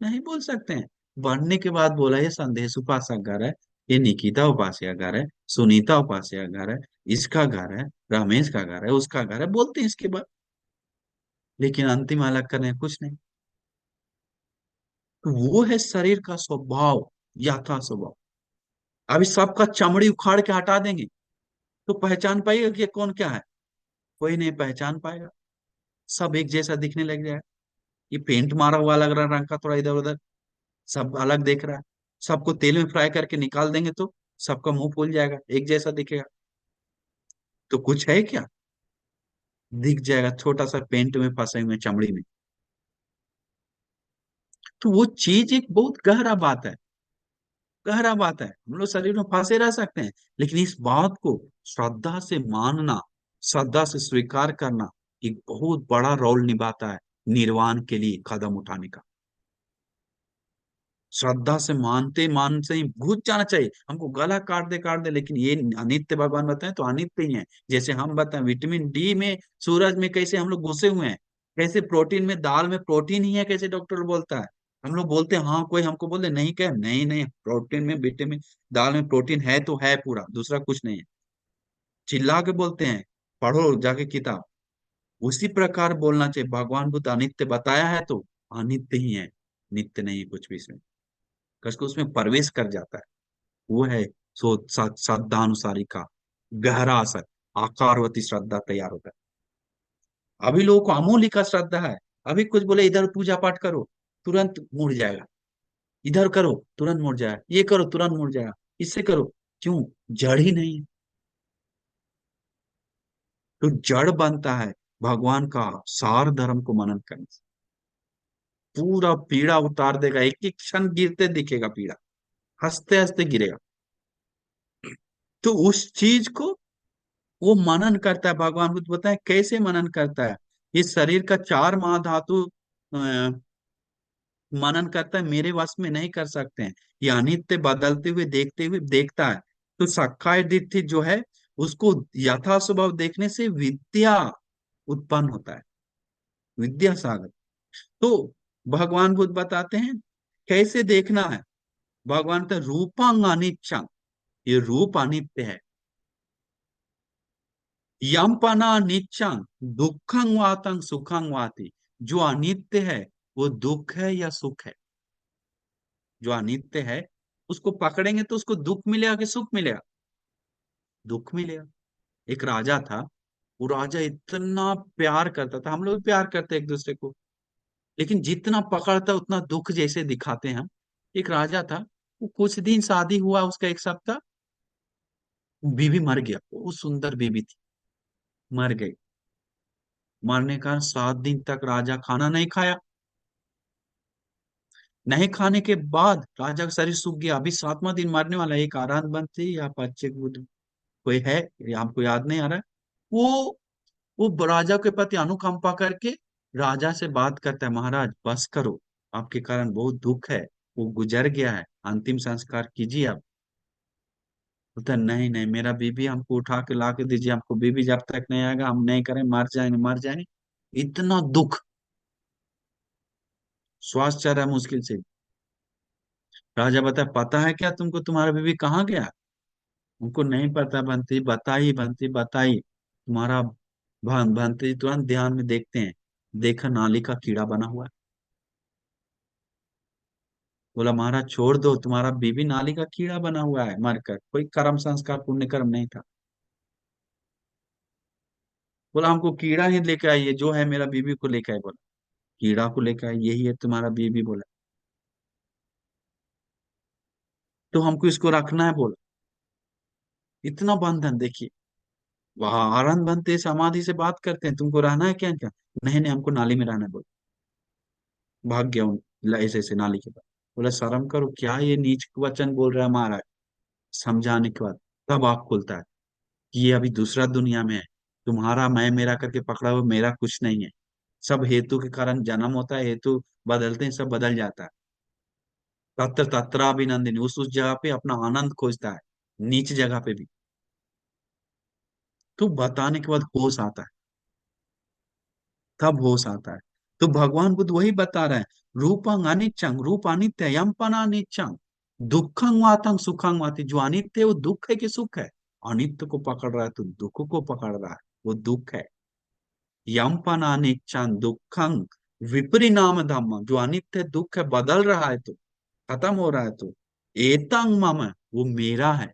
नहीं बोल सकते हैं। बढ़ने के बाद बोला ये संदेश उपासक घर है, ये निकिता उपास्य घर है, सुनीता उपास्य घर है, इसका घर है, रमेश का घर है, उसका घर है, बोलते हैं इसके बाद। लेकिन अंतिम अलग करने कुछ नहीं। तो वो है शरीर का स्वभाव, यथा स्वभाव। अभी सबका चमड़ी उखाड़ के हटा देंगे तो पहचान पाएगा कि ये कौन क्या है? कोई नहीं पहचान पाएगा। सब एक जैसा दिखने लग जाएगा। ये पेंट मारा हुआ अलग रंग का, थोड़ा इधर उधर, सब अलग देख रहा है। सबको तेल में फ्राई करके निकाल देंगे तो सबका मुंह फूल जाएगा, एक जैसा दिखेगा। तो कुछ है क्या? दिख जाएगा छोटा सा पेंट में फंसे हुए चमड़ी में। तो वो चीज एक बहुत गहरा बात है, गहरा बात है। हम लोग शरीर में फंसे रह सकते हैं, लेकिन इस बात को श्रद्धा से मानना, श्रद्धा से स्वीकार करना, एक बहुत बड़ा रोल निभाता है निर्वाण के लिए कदम उठाने का। श्रद्धा से मानते मानते ही घुस जाना चाहिए। हमको गला काट दे, लेकिन ये अनित्य भगवान बताएं तो अनित्य ही है। जैसे हम बताएं विटामिन डी में, सूरज में कैसे हम लोग घुसे हुए हैं, कैसे प्रोटीन में, दाल में प्रोटीन ही है, कैसे डॉक्टर बोलता है। हम लोग बोलते हैं हाँ, कोई हमको बोले नहीं, कहे नहीं नहीं, प्रोटीन में, विटामिन, दाल में प्रोटीन है तो है पूरा, दूसरा कुछ नहीं है। चिल्ला के बोलते हैं, पढ़ो जाके किताब। उसी प्रकार बोलना चाहिए। भगवान बुद्ध अनित्य बताया है तो अनित्य ही है, नित्य नहीं है कुछ भी इसमें। कसको उसमें प्रवेश कर जाता है। वो है सो श्रद्धानुसारी का गहरा असर, आकारवती श्रद्धा तैयार होता है। अभी लोगों को अमूल्य का श्रद्धा है। अभी कुछ बोले इधर पूजा पाठ करो, तुरंत मुड़ जाएगा। इधर करो तुरंत मुड़ जाएगा, ये करो तुरंत मुड़ जाएगा, इससे करो। क्यों? जड़ ही नहीं है। तो जड़ बनता है भगवान का सार धर्म को मनन करने से। पूरा पीड़ा उतार देगा, एक एक क्षण गिरते दिखेगा पीड़ा, हंसते हंसते गिरेगा। तो उस चीज को वो मनन करता है। भगवान बुद्ध बताए कैसे मनन करता है। इस शरीर का चार महाधातु मनन करता है, मेरे वश में नहीं कर सकते हैं। ये अनित्य बदलते हुए देखते हुए देखता है। तो सखाय दिट्ठि जो है, उसको यथा स्वभाव देखने से विद्या उत्पन्न होता है, विद्या सागर। तो भगवान बुद्ध बताते हैं कैसे देखना है। भगवान का रूपांग अनिच्छा, ये रूप अनित्य है। यमपना निच्चंग दुखंग वातंग सुखंग वाति, जो अनित्य है वो दुख है या सुख है? जो अनित्य है उसको पकड़ेंगे तो उसको दुख मिलेगा कि सुख मिलेगा? दुख मिलेगा। एक राजा था, वो राजा इतना प्यार करता था, हम लोग भी प्यार करते हैं एक दूसरे को, लेकिन जितना पकड़ता उतना दुख जैसे दिखाते हैं हम। एक राजा था, वो कुछ दिन शादी हुआ उसका, एक सप्ताह, बीवी मर गया, वो सुंदर बीवी थी, मर गई। मरने का 7 दिन तक राजा खाना नहीं खाया। नहीं खाने के बाद राजा का शरीर सूख गया, अभी 7वां दिन मरने वाला है। एक आराध बंती या बच्चे बुद्ध कोई है, ये हमको याद नहीं आ रहा है। वो राजा के प्रति अनुकंपा करके राजा से बात करता है, महाराज बस करो, आपके कारण बहुत दुख है, वो गुजर गया है, अंतिम संस्कार कीजिए आप। बोलता है, नहीं नहीं, मेरा बीबी हमको उठा के ला के दीजिए, हमको बीबी जब तक नहीं आएगा हम नहीं करें, मर जाएंगे मर जाएंगे। इतना दुख, श्वास चल रहा है मुश्किल से। राजा बता, पता है क्या तुमको तुम्हारा बीबी कहाँ गया? उनको नहीं पता। बंती बताई, बंती बताई, तुम्हारा बंती तुरंत ध्यान में देखते हैं, देखा नाली का कीड़ा बना हुआ है। बोला महाराज छोड़ दो, तुम्हारा बीबी नाली का कीड़ा बना हुआ है, मरकर, कोई कर्म संस्कार पुण्य कर्म नहीं था। बोला हमको कीड़ा ही लेके आइए, जो है मेरा बीबी को लेके आए। बोला कीड़ा को लेके आए, यही है तुम्हारा बीबी। बोला तो हमको इसको रखना है। बोला इतना बंधन देखिए, वहां आनंद बनते समाधि से बात करते हैं, तुमको रहना है क्या क्या? नहीं नहीं, हमको नाली में रहना है। बोला भाग गया ऐसे ऐसे नाली के पास। बोला शर्म करो, क्या ये नीच वचन बोल रहा है महाराज? समझाने के बाद तब आँख खुलता है कि ये अभी दूसरा दुनिया में है, तुम्हारा मैं मेरा करके पकड़ा हुआ, मेरा कुछ नहीं है। सब हेतु के कारण जन्म होता है, हेतु बदलते हैं, सब बदल जाता है। तत्र तत्राभिनंदिनी, उस जगह पे अपना आनंद खोजता है, नीच जगह पे भी। तो बताने के बाद होश आता है, तब होश आता है। तो भगवान बुद्ध वही बता रहे हैं, रूपं अनिच्चं, रूप अनित्य है, यम पना अनिच्चं, दुखं वातं सुखं वाति, जो अनित्य है वो दुख है कि सुख है? अनित्य को पकड़ रहा है तो दुख को पकड़ रहा है, वो दुख है। यम पना अनिच्चं दुखं विपरिणाम धम्म, जो अनित्य दुख है, बदल रहा है तो, खत्म हो रहा है तो, एतं मम, वो मेरा है,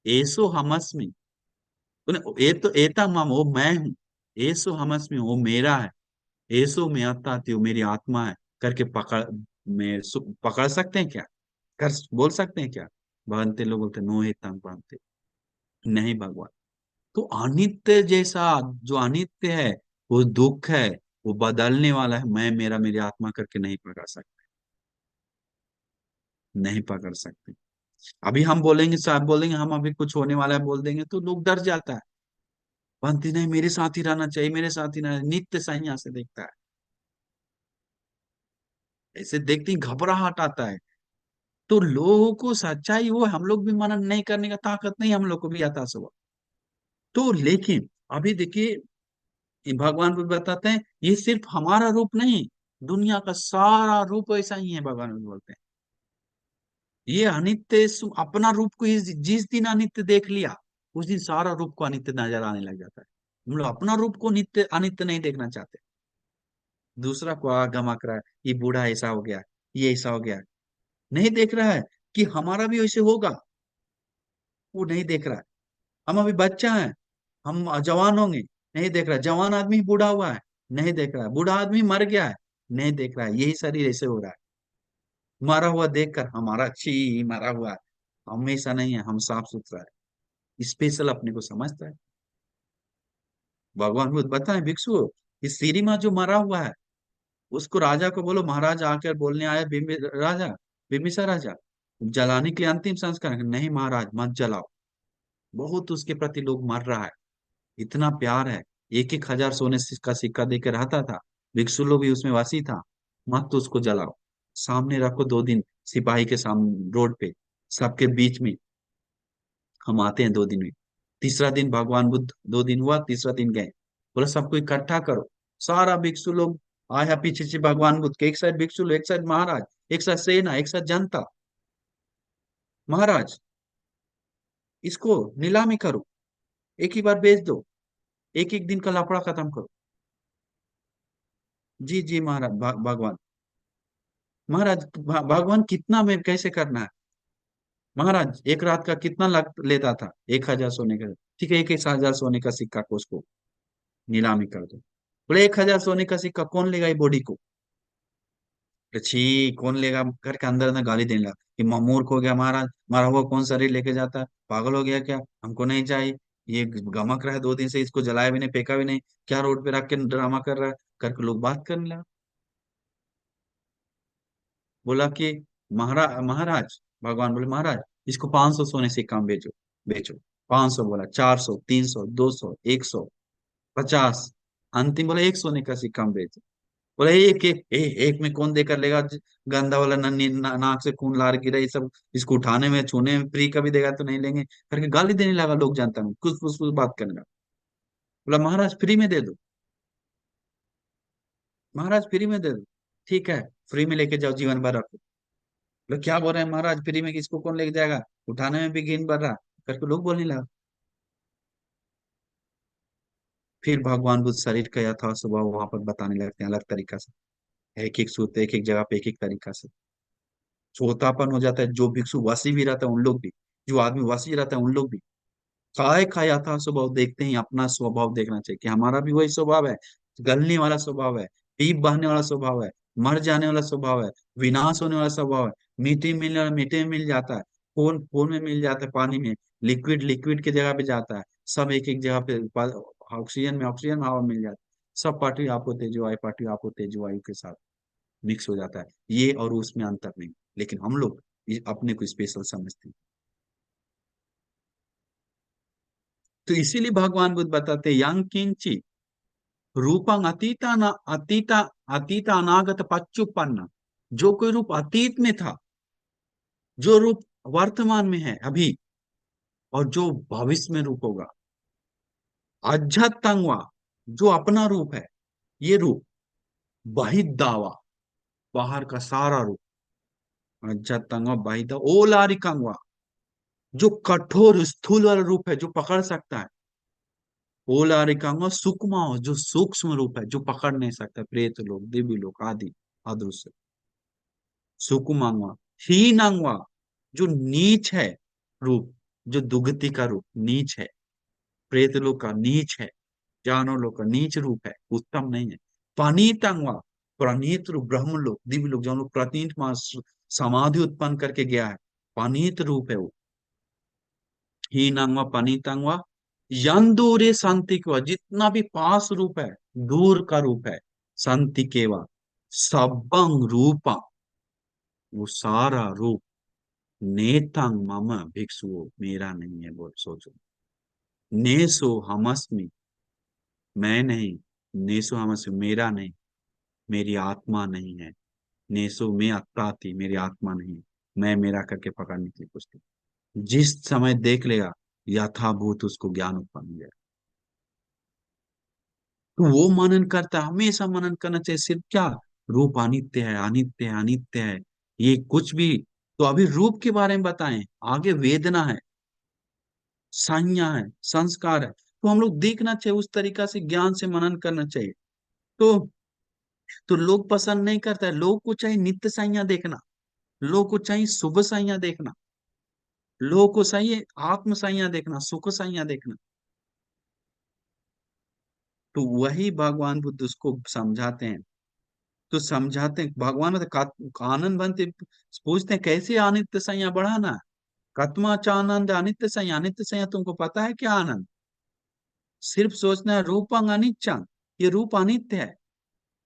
एसो हमस्मि, ए तो एतं मम, वो मैं हूँ, एसो हमस्मि, वो मेरा है, एसो में आता वो मेरी आत्मा है, करके पकड़, पकड़ सकते हैं क्या? कर बोल सकते हैं क्या? भगवंते लोग बोलते नो हे तंग भगवंते, नहीं भगवान। तो अनित्य जैसा, जो अनित्य है वो दुख है, वो बदलने वाला है, मैं मेरा मेरी आत्मा करके नहीं पकड़ सकते, नहीं पकड़ सकते। अभी हम बोलेंगे, साहब बोलेंगे हम अभी कुछ होने वाला है बोल देंगे तो लोग डर जाता है, भगवंती नहीं मेरे साथ ही रहना चाहिए, मेरे साथ ही रहना, नित्य संन्यास से देखता है, ऐसे देखते ही घबराहट आता है। तो लोगों को सच्चाई वो है, हम लोग भी मनन नहीं करने का ताकत नहीं हम लोग को भी आता सुबह। तो लेकिन अभी देखिए, ये भगवान भी बताते हैं ये सिर्फ हमारा रूप नहीं, दुनिया का सारा रूप ऐसा ही है, भगवान भी बोलते हैं। ये अनित्य अपना रूप को जिस दिन अनित्य देख लिया, उस दिन सारा रूप को अनित्य नजर आने लग जाता है। हम लोग अपना रूप को नित्य अनित्य नहीं देखना चाहते, दूसरा को गमक रहा है, ये बूढ़ा ऐसा हो गया, ये ऐसा हो गया, नहीं देख रहा है कि हमारा भी वैसे होगा, वो नहीं देख रहा है। हम अभी बच्चा हैं, हम जवान होंगे, नहीं देख रहा है। जवान आदमी बूढ़ा हुआ है, नहीं देख रहा है। बूढ़ा आदमी मर गया है, नहीं देख रहा है। यही शरीर ऐसे हो रहा है, मरा हुआ देखकर हमारा छी मरा हुआ है, हमेशा नहीं है, हम साफ सुथरा है, स्पेशल अपने को समझता है। भगवान बुद्ध बताए भिक्षु, इस सीरी में जो मरा हुआ है, उसको राजा को बोलो, महाराज आकर बोलने आया राजा, बिम्बिसार राजा, जलाने के लिए अंतिम संस्कार, नहीं महाराज मत जलाओ, बहुत उसके प्रति लोग मर रहा है, इतना प्यार है, एक एक हजार सोने का सिक्का देकर रहता था, भिक्षु लोग भी उसमें वासी था, मत तो उसको जलाओ, सामने रखो 2 दिन, सिपाही के सामने रोड पे, सबके बीच में, हम आते हैं 2 दिन में। तीसरा दिन भगवान बुद्ध, 2 दिन हुआ, तीसरा दिन गए, बोला सबको इकट्ठा करो, सारा भिक्षु लोग आया पीछे से भगवान बुद्ध के, एक साइड भिक्षु लोग, एक साइड महाराज, एक साइड सेना, एक साइड जनता। महाराज इसको नीलामी करो, एक ही बार बेच दो, एक एक दिन का लफड़ा खत्म करो। जी जी महाराज, भगवान, महाराज भगवान कितना में कैसे करना है? महाराज एक रात का कितना लग लेता था? 1,000 सोने का, ठीक है, 1,000 सोने का सिक्का को उसको नीलामी कर दो। बोले 1,000 सोने का सिक्का कौन लेगा ये बॉडी को? बोले, छी कौन लेगा, घर के अंदर अंदर गाली देने लगा कि मूर्ख हो गया महाराज, मरा हुआ कौन शरीर लेके जाता है, पागल हो गया क्या, हमको नहीं चाहिए, ये गमक रहा है 2 दिन से, इसको जलाया भी नहीं, फेंका भी नहीं, क्या रोड पे रख के ड्रामा कर रहा है, करके लोग बात करने लगा। बोला कि महाराज महाराज, भगवान बोले महाराज इसको 500 सोने से कम बेचो, बेचो। 500 बोला, 400, 300, 200, 100, 50, अंतिम बोला 100 का सिक्का हम बेचो। बोला एक एक एक में कौन देकर लेगा, गंदा वाला नन्ही नाक से खून लार गिरा, ये सब इसको उठाने में छूने में फ्री का भी देगा तो नहीं लेंगे, करके गाली देने लगा लोग, जानता हूँ कुछ कुछ कुछ बात करने लगा। बोला महाराज फ्री में दे दो, महाराज फ्री में दे दो, ठीक है, फ्री में लेके जाओ, जीवन भर रखो। लोग क्या बोल रहे हैं, महाराज फ्री में किसको कौन लेके जाएगा, उठाने में भी घिन बढ़ रहा, करके लोग बोलने लगा। फिर भगवान बुद्ध शरीर का यथार्थ स्वभाव वहां पर बताने लगते हैं अलग तरीका से, एक एक सूत्र, एक एक जगह पे एक एक तरीका से, चौथापन हो जाता है। जो भिक्षु वसी भी रहता है उन लोग भी, जो आदमी वसी रहता है उन लोग भी, काय का यथार्थ स्वभाव देखते ही अपना स्वभाव देखना चाहिए कि हमारा भी वही स्वभाव है, गलने वाला स्वभाव है, पीप बहने वाला स्वभाव है, मर जाने वाला स्वभाव है, विनाश होने वाला स्वभाव है। मीठे में मिलने वाला मीठे में मिल जाता है, खून खून में मिल जाता है, पानी में, लिक्विड लिक्विड की जगह पे जाता है, सब एक एक जगह पे, ऑक्सीजन में हवा मिल जाता है, सब पार्टी आपको तेज वायु, पार्टी आपको तेज वायु के साथ मिक्स हो जाता है, ये और उसमें अंतर नहीं। लेकिन हम लोग अपने को स्पेशल समझते हैं। तो इसीलिए भगवान बुद्ध बताते हैं, yang किंची, रूपं अतीता अतीत अनागत पच्चुपन्न, जो कोई रूप अतीत में था, जो रूप वर्तमान में है अभी, और जो भविष्य में रूप होगा। अज्जतंगवा, जो अपना रूप है, ये रूप। बहिदावा, बाहर का सारा रूप। अज्जतंगवा बहिदा ओलारिकंगवा, जो कठोर स्थूल वाला रूप है, जो पकड़ सकता है। ओलारिकंगवा सूक्ष्म, जो सूक्ष्म रूप है, जो पकड़ नहीं सकता, प्रेत लोग, दिव्य लोग आदि, अदृश्य। सुकुमांगवा, हीनांगवा, जो नीच है रूप, जो दुगति का रूप, नीच है। प्रेत लोग का नीच है, जानवर लोग का नीच रूप है, उत्तम नहीं है। पनीतांगवा, प्रणीत रूप, ब्रह्म लोग, दिव्य लोग, जो लोग प्रतीत मास समाधि उत्पन्न करके गया है, पनीत रूप है वो। हीनांगवा पनीतांगवा, यंदूरे शांति केवा, जितना भी पास रूप है, दूर का रूप है, शांति केवा। सबंग रूपा, वो सारा रूप। नेतांग मम भिक्षुओं, मेरा नहीं है, बोल सोचो। नेसो हमस्मि, मैं नहीं। नेसो हमस्मि, मेरा नहीं, मेरी आत्मा नहीं है। नेसो में अत्ताति, मेरी आत्मा नहीं, मैं मेरा करके पकड़ने की कोशिश। जिस समय देख लेगा, यथाभूत उसको ज्ञान उत्पन्न हो जाएगा। तो वो मनन करता है, हमेशा मनन करना चाहिए। सिर्फ क्या, रूप अनित्य है, अनित्य है, अनित्य है, ये कुछ भी। तो अभी रूप के बारे में बताएं, आगे वेदना है, संज्ञा है, संस्कार है। तो हम लोग देखना चाहिए, उस तरीका से ज्ञान से मनन करना चाहिए। तो लोग पसंद नहीं करता है, लोग को चाहिए नित्य संज्ञा देखना, लोग को चाहिए शुभ संज्ञा देखना, लोग को चाहिए आत्म संज्ञा देखना, सुख संज्ञा देखना। तो वही भगवान बुद्ध उसको समझाते हैं। तो समझाते हैं भगवान मतलब आनंद बनते, पूछते हैं कैसे अनित्य संज्ञा बढ़ाना है? कत्मा च आनंद अनित्य संज्ञा, अनित्य संज्ञा तुमको पता है क्या आनंद? सिर्फ सोचना है रूपंग अनिच्चंग, ये रूप अनित्य है।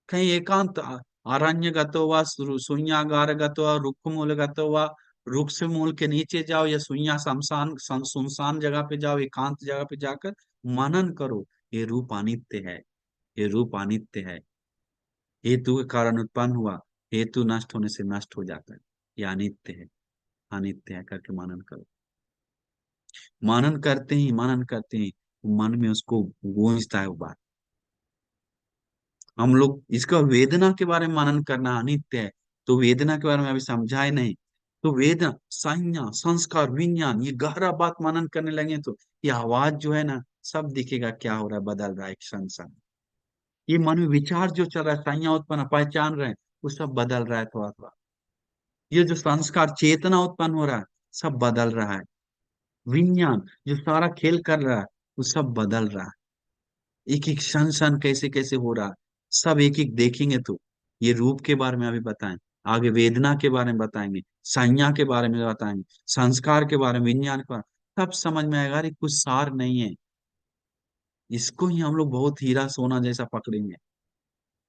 कहीं एकांत अरण्य गतो वा शून्यागार गतो वा रुक्ष मूल गतो वा, वृक्ष मूल के नीचे जाओ या शून्य शमशान सुनसान जगह पे जाओ, एकांत जगह पे जाकर मनन करो। ये रूप अनित्य है, ये रूप अनित्य है। हेतु के कारण उत्पन्न हुआ, हेतु नष्ट होने से नष्ट हो जाता है। ये अनित्य है, अनित्य है करके मनन करो। मनन करते ही मन में उसको गूंजता है वो बात। हम लोग इसका वेदना के बारे में मनन करना अनित्य है, तो वेदना के बारे में अभी समझाए नहीं। तो वेदना, संज्ञा, संस्कार, विज्ञान, ये गहरा बात मनन करने लगे तो ये आवाज जो है ना, सब दिखेगा क्या हो रहा है, बदल रहा है एक संसार। ये मन में विचार जो चल रहा है, संज्ञा उत्पन्न पहचान रहे हैं, वो सब बदल रहा है थोड़ा थोड़ा। ये जो संस्कार चेतना उत्पन्न हो रहा है, सब बदल रहा है। विज्ञान जो सारा खेल कर रहा है, वो सब बदल रहा है। एक एक क्षण क्षण कैसे कैसे हो रहा है, सब एक एक देखेंगे तो। ये रूप के बारे में अभी बताएं, आगे वेदना के बारे में बताएंगे, संज्ञा के बारे में बताएंगे, संस्कार के बारे में, विज्ञान के बारे में, तब समझ में आएगा अरे कुछ सार नहीं है। इसको ही हम लोग बहुत हीरा सोना जैसा पकड़ेंगे।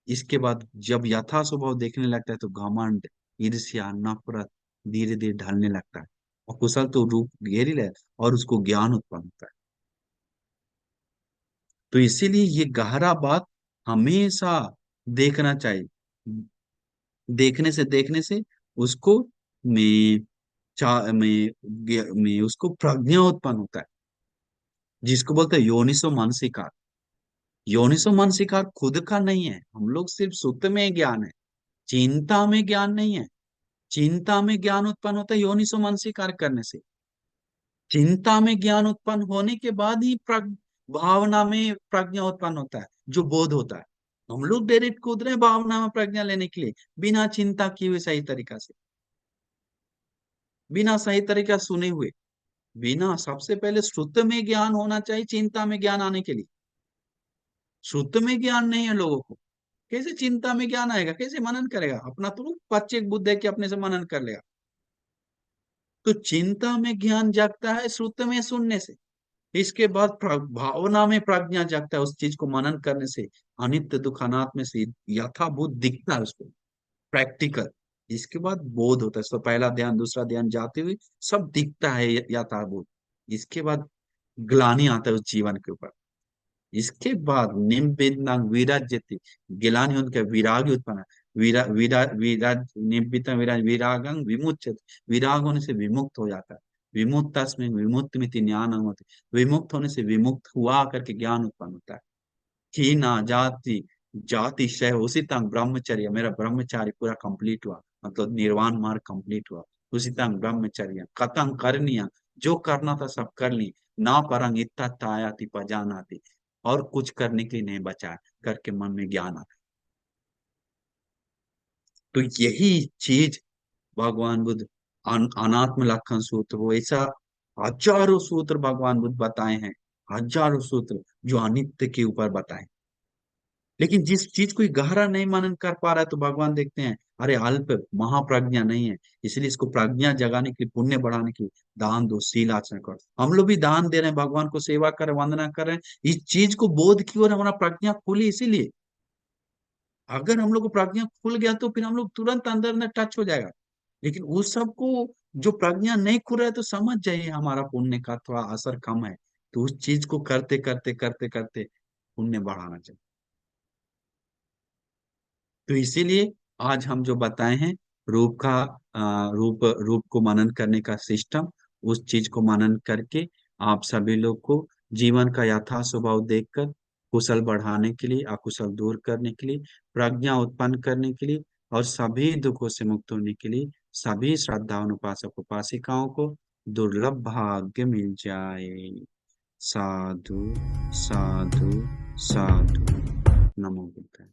इसके बाद जब यथा स्वभाव देखने लगता है तो घमंड, ईर्ष्या, नफरत धीरे धीरे ढलने लगता है, और कुशल तो रूप घेर ही ले, और उसको ज्ञान उत्पन्न होता है। तो इसीलिए ये गहरा बात हमेशा देखना चाहिए। देखने से उसको में में उसको प्रज्ञा उत्पन्न होता है, जिसको बोलते हैं योनिसो मानसिकार। योनिसो मानसिकार खुद का नहीं है, हम लोग सिर्फ सुत में ज्ञान है, चिंता में ज्ञान नहीं है। चिंता में ज्ञान उत्पन्न होता है योनिसो मानसिकार करने से। चिंता में ज्ञान उत्पन्न होने के बाद ही भावना में प्रज्ञा उत्पन्न होता है, जो बोध होता है। हम लोग डायरेक्ट कूद रहे हैं भावना में प्रज्ञा लेने के लिए, बिना चिंता किए हुए, सही तरीका से, बिना सही तरीका सुने हुए, बिना, सबसे पहले श्रुत में ज्ञान होना चाहिए चिंता में ज्ञान आने के लिए। श्रुत में ज्ञान नहीं है लोगों को, कैसे चिंता में ज्ञान आएगा, कैसे मनन करेगा? अपना तो बच्चे बुद्ध है कि अपने से मनन कर लेगा। तो चिंता में ज्ञान जागता है श्रुत में सुनने से। इसके बाद भावना में प्रज्ञा जागता है उस चीज को मनन करने से। अनित्य दुख अनात्म से यथाभूत दिखता है उसको, प्रैक्टिकल। इसके बाद बोध होता है, तो पहला ध्यान दूसरा ध्यान जाते हुए सब दिखता है यथाभूत। इसके बाद ग्लानि आता है उस जीवन के ऊपर। इसके बाद निम्बितं विराज्यते, गिलानि उनके विरागी उत्पन्न, विरा विरा विराज निम्बितं विराज विरागं विमुच्यते, विराग होने से विमुक्त हो जाता है। विमुक्तस्मिन् विमुक्तमिति ज्ञानं होते, विमुक्त होने से विमुक्त हुआ करके ज्ञान उत्पन्न होता है। ही ना जाति, जाति क्षय उसी तंग ब्रह्मचर्य, मेरा ब्रह्मचारी पूरा कंप्लीट हुआ, मतलब निर्वाण मार्ग कंप्लीट हुआ। उसी तंग ब्रह्मचर्य कथं करनिया, जो करना था सब कर ली, ना परंग इत्थता आयाति पजानाति, और कुछ करने के लिए नहीं बचा है, करके मन में ज्ञान आता। तो यही चीज भगवान बुद्ध अनात्म लक्षण सूत्र, वो ऐसा हजारों सूत्र भगवान बुद्ध बताए हैं, हजारों सूत्र जो अनित्य के ऊपर बताए। लेकिन जिस चीज कोई गहरा नहीं मनन कर पा रहा है, तो भगवान देखते हैं अरे अल्प महाप्रज्ञा नहीं है, इसलिए इसको प्रज्ञा जगाने के लिए, पुण्य बढ़ाने के लिए दान दो, शील आचरण करो। हम लोग भी दान दे रहे हैं, भगवान को सेवा कर रहे हैं, वंदना कर रहे हैं, इस चीज को बोध की ओर हमारा प्रज्ञा खुली इसीलिए। अगर हम लोग को प्रज्ञा खुल गया तो फिर हम लोग तुरंत अंदर अंदर टच हो जाएगा। लेकिन उस सबको, जो प्रज्ञा नहीं खुल रहा है, तो समझ जाइए हमारा पुण्य का थोड़ा असर कम है। तो उस चीज को करते करते करते करते पुण्य बढ़ाना चाहिए। तो इसीलिए आज हम जो बताए हैं, रूप का रूप रूप को मनन करने का सिस्टम, उस चीज को मनन करके आप सभी लोग को जीवन का यथा स्वभाव देखकर कुशल बढ़ाने के लिए, अकुशल दूर करने के लिए, प्रज्ञा उत्पन्न करने के लिए, और सभी दुखों से मुक्त होने के लिए सभी श्रद्धावान उपासक उपासिकाओं को दुर्लभ भाग्य मिल जाए। साधु साधु साधु। नमो बुद्धाय।